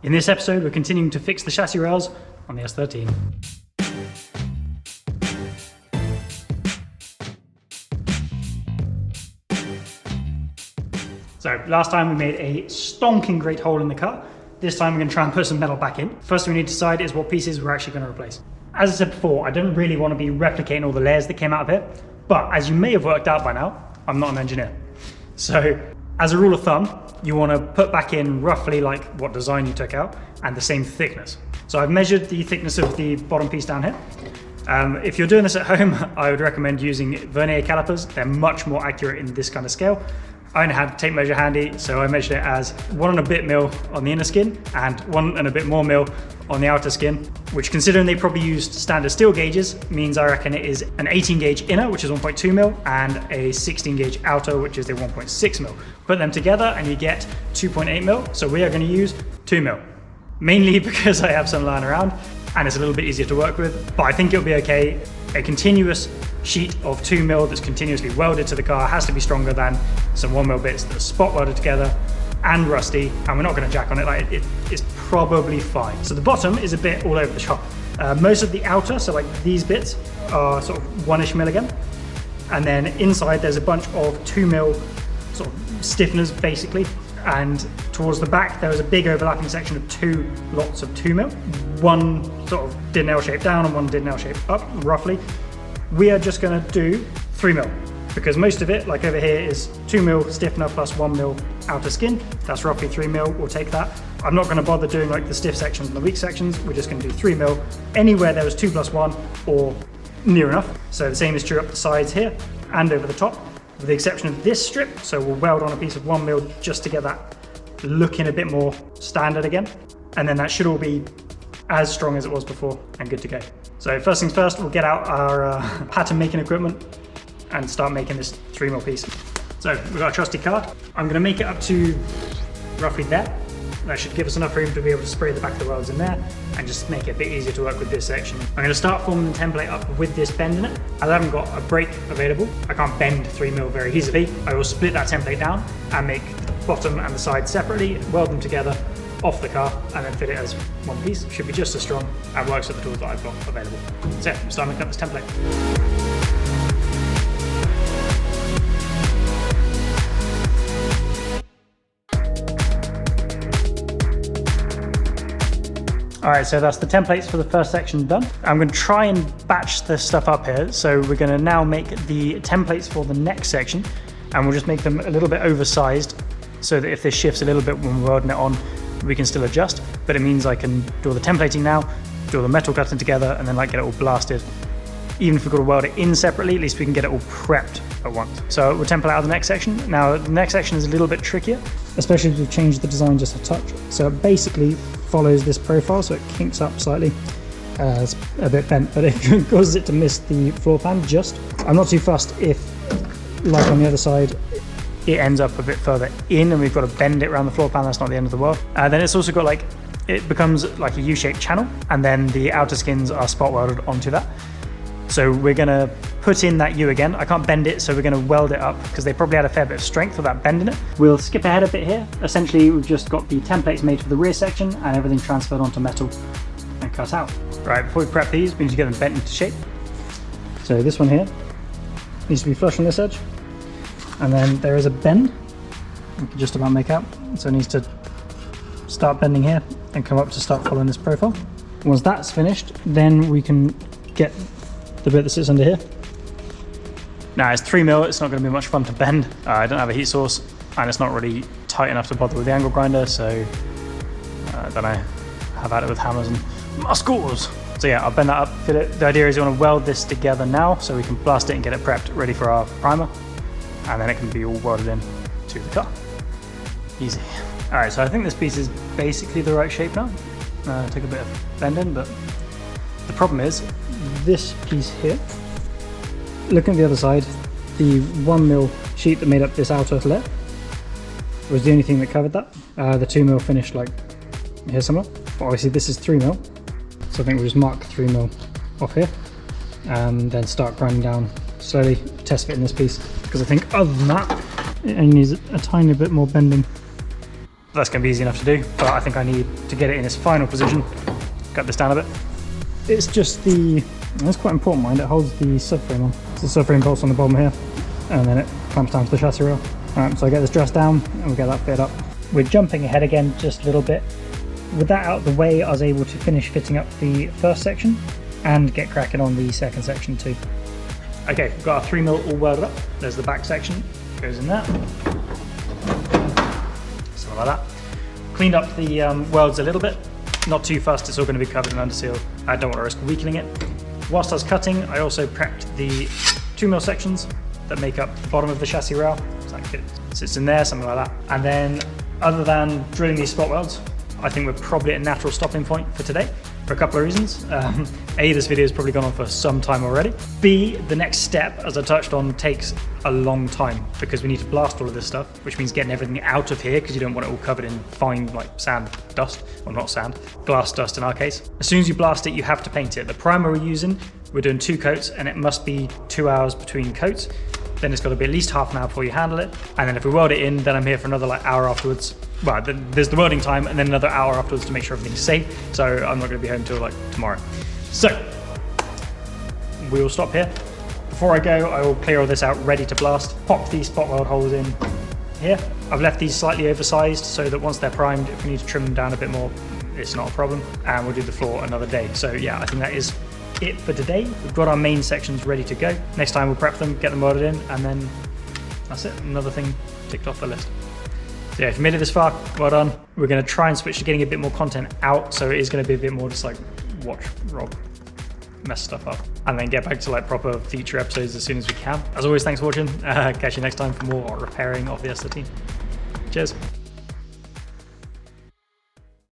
In this episode, we're continuing to fix the chassis rails on the S13. So last time we made a stonking great hole in the car. This time we're going to try and put some metal back in. First thing we need to decide is what pieces we're actually going to replace. As I said before, I don't really want to be replicating all the layers that came out of here, but as you may have worked out by now, I'm not an engineer. So as a rule of thumb, you want to put back in roughly like what design you took out and the same thickness. So I've measured the thickness of the bottom piece down here. If you're doing this at home, I would recommend using vernier calipers. They're much more accurate in this kind of scale. I only had a tape measure handy, so I measured it as 1 and a bit mil on the inner skin and 1 and a bit more mil on the outer skin, which, considering they probably used standard steel gauges, means I reckon it is an 18 gauge inner, which is 1.2 mil, and a 16 gauge outer, which is the 1.6 mil. Put them together and you get 2.8 mil, so we are going to use 2 mil. Mainly because I have some lying around and it's a little bit easier to work with, but I think it'll be okay. A continuous sheet of 2 mil that's continuously welded to the car has to be stronger than some 1 mil bits that are spot welded together and rusty, and we're not going to jack on it. Like it's probably fine. So the bottom is a bit all over the shop. Most of the outer, so like these bits, are sort of 1-ish mil again, and then inside there's a bunch of 2 mil sort of stiffeners basically, and towards the back there is a big overlapping section of 2 lots of 2 mil. One sort of did an L shape down and one did an L shape up, roughly. We are just going to do 3 mil because most of it, like over here, is 2 mil stiffener plus 1 mil outer skin. That's roughly 3 mil. We'll take that. I'm not going to bother doing like the stiff sections and the weak sections. We're just going to do 3 mil anywhere there was 2 plus 1 or near enough. So the same is true up the sides here and over the top, with the exception of this strip. So we'll weld on a piece of 1 mil just to get that looking a bit more standard again. And then that should all be as strong as it was before and good to go. So first things first, we'll get out our pattern making equipment and start making this 3 mil piece. So we've got a trusty card. I'm going to make it up to roughly there. That should give us enough room to be able to spray the back of the welds in there and just make it a bit easier to work with this section. I'm going to start forming the template up with this bend in it. As I haven't got a brake available, I can't bend 3 mil very easily. I will split that template down and make the bottom and the side separately, weld them together off the car, and then fit it as one piece. Should be just as strong and works with the tools that I've got available. So yeah, we'll start making up this template. All right, so that's the templates for the first section done. I'm going to try and batch this stuff up here. So we're going to now make the templates for the next section, and we'll just make them a little bit oversized so that if this shifts a little bit when we're welding it on, we can still adjust, but it means I can do all the templating now, do all the metal cutting together, and then like get it all blasted. Even if we've got to weld it in separately, at least we can get it all prepped at once. So we'll template out the next section. Now the next section is a little bit trickier, especially if we've changed the design just a touch. So it basically follows this profile, so it kinks up slightly. It's a bit bent, but it causes it to miss the floor pan just. I'm not too fussed if, like on the other side, it ends up a bit further in and we've got to bend it around the floor pan. That's not the end of the world. Then it's also got like, it becomes like a U-shaped channel, and then the outer skins are spot welded onto that. So we're gonna put in that U again. I can't bend it, so we're gonna weld it up because they probably had a fair bit of strength without bending it. We'll skip ahead a bit here. Essentially, we've just got the templates made for the rear section and everything transferred onto metal and cut out. Right, before we prep these, we need to get them bent into shape. So this one here needs to be flush on this edge. And then there is a bend, we can just about make out. So it needs to start bending here and come up to start following this profile. Once that's finished, then we can get the bit that sits under here. Now it's 3 mil, it's not going to be much fun to bend. I don't have a heat source and it's not really tight enough to bother with the angle grinder, so I don't know, have at it with hammers and muscles. So yeah, I'll bend that up, fit it. The idea is you want to weld this together now so we can blast it and get it prepped, ready for our primer. And then it can be all welded in to the car. Easy. All right, so I think this piece is basically the right shape now. Took a bit of bending, but the problem is this piece here. Looking at the other side, the 1 mil sheet that made up this outer layer was the only thing that covered that. The 2 mil finished like here somewhere. But obviously this is 3 mil, so I think we'll just mark 3 mil off here and then start grinding down slowly, test fit in this piece, because I think other than that it only needs a tiny bit more bending That's going to be easy enough to do, but I think I need to get it in its final position. Cut this down a bit. It's just that's quite important, mind, it holds the subframe on. It's the subframe bolts on the bottom here, and then it clamps down to the chassis rail. Alright, so I get this dressed down, and we'll get that fitted up. We're jumping ahead again just a little bit. With that out of the way, I was able to finish fitting up the first section, and get cracking on the second section too. Okay, we've got our 3mm all welded up. There's the back section, goes in there. Something like that. Cleaned up the welds a little bit. Not too fast, it's all going to be covered in underseal. I don't want to risk weakening it. Whilst I was cutting, I also prepped the 2mm sections that make up the bottom of the chassis rail. So that sits in there, something like that. And then, other than drilling these spot welds, I think we're probably at a natural stopping point for today, for a couple of reasons. A, this video has probably gone on for some time already. B, the next step, as I touched on, takes a long time because we need to blast all of this stuff, which means getting everything out of here because you don't want it all covered in fine like sand dust, or not sand, glass dust in our case. As soon as you blast it, you have to paint it. The primer we're using, we're doing 2 coats and it must be 2 hours between coats. Then it's got to be at least half an hour before you handle it. And then if we weld it in, then I'm here for another like hour afterwards. Well, there's the welding time and then another hour afterwards to make sure everything's safe. So I'm not going to be home until like tomorrow. So we will stop here. Before I go, I will clear all this out, ready to blast. Pop these spot weld holes in here. I've left these slightly oversized so that once they're primed, if we need to trim them down a bit more, it's not a problem. And we'll do the floor another day. So yeah, I think that is it for today. We've got our main sections ready to go. Next time we'll prep them, get them welded in, and then that's it. Another thing ticked off the list. So yeah, if you made it this far, well done. We're going to try and switch to getting a bit more content out, so it is going to be a bit more just like watch Rob mess stuff up, and then get back to like proper feature episodes as soon as we can. As always, thanks for watching. Catch you next time for more repairing of the S13. Cheers.